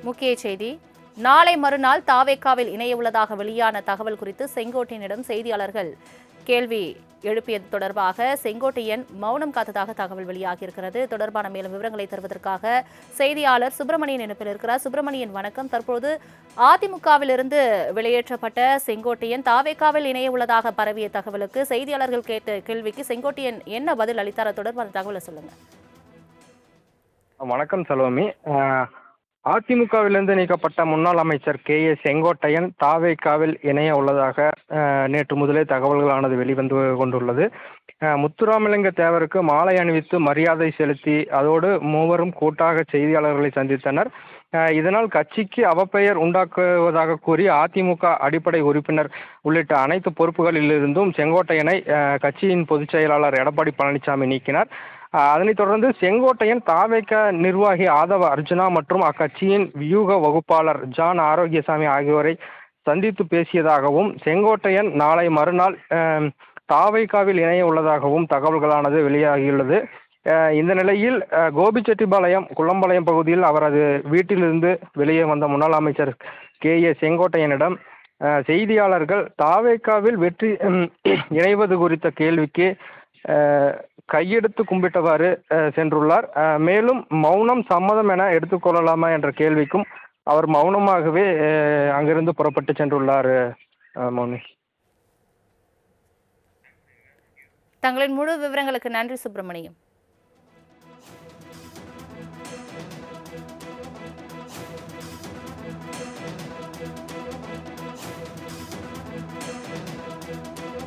முக்கிய செய்தி. நாளை மறுநாள் தாவேகாவில் இணைய உள்ளதாக வெளியான தகவல் குறித்து செங்கோட்டையனிடம் செய்தியாளர்கள் கேள்வி எழுப்பியது தொடர்பாக செங்கோட்டையன் மௌனம் காத்ததாக தகவல் வெளியாகியிருக்கிறது. தொடர்பான மேலும் விவரங்களை தருவதற்காக செய்தியாளர் சுப்பிரமணியன் இணைப்பில் இருக்கிறார். சுப்பிரமணியன் வணக்கம். தற்போது அதிமுகவிலிருந்து வெளியேற்றப்பட்ட செங்கோட்டையன் தாவேகாவில் இணைய உள்ளதாக பரவிய தகவலுக்கு செய்தியாளர்கள் கேட்ட கேள்விக்கு செங்கோட்டையன் என்ன பதில் அளித்தார்? தொடர்பான தகவலை சொல்லுங்க. வணக்கம் செல்வமி. அதிமுகவிலிருந்து நீக்கப்பட்ட முன்னாள் அமைச்சர் செங்கோட்டையன் தாவேகாவில் இணைய உள்ளதாக நேற்று முதலே தகவல்களானது வெளிவந்து கொண்டுள்ளது. முத்துராமலிங்க தேவருக்கு மாலை அணிவித்து மரியாதை செலுத்தி அதோடு மூவரும் கூட்டாக செய்தியாளர்களை சந்தித்தனர். இதனால் கட்சிக்கு அவப்பெயர் உண்டாக்குவதாக கூறி அதிமுக அடிப்படை உறுப்பினர் உள்ளிட்ட அனைத்து பொறுப்புகளிலிருந்தும் செங்கோட்டையனை கட்சியின் பொதுச் செயலாளர் எடப்பாடி பழனிசாமி நீக்கினார். அதனைத் தொடர்ந்து செங்கோட்டையன் தாவேக நிர்வாகி ஆதவ அர்ஜுனா மற்றும் அக்கட்சியின் வியூக வகுப்பாளர் ஜான் ஆரோக்கியசாமி ஆகியோரை சந்தித்து பேசியதாகவும் செங்கோட்டையன் நாளை மறுநாள் தாவேகாவில் இணைய உள்ளதாகவும் தகவல்களானது வெளியாகியுள்ளது. இந்த நிலையில் கோபிச்செட்டிப்பாளையம் குள்ளம்பாளையம் பகுதியில் அவரது வீட்டிலிருந்து வெளியே வந்த முன்னாள் அமைச்சர் செங்கோட்டையனிடம் செய்தியாளர்கள் தாவேகாவில் வெற்றி இணைவது குறித்த கேள்விக்கு கையெடுத்து கும்பிட்டவாறு சென்றுள்ளார். மேலும் மௌனம் சம்மதம் என எடுத்துக்கொள்ளலாமா என்ற கேள்விக்கும் அவர் மௌனமாகவே அங்கிருந்து புறப்பட்டு சென்றுள்ளார். மௌனி, தங்களின் முழு விவரங்களுக்கு நன்றி சுப்பிரமணியம்.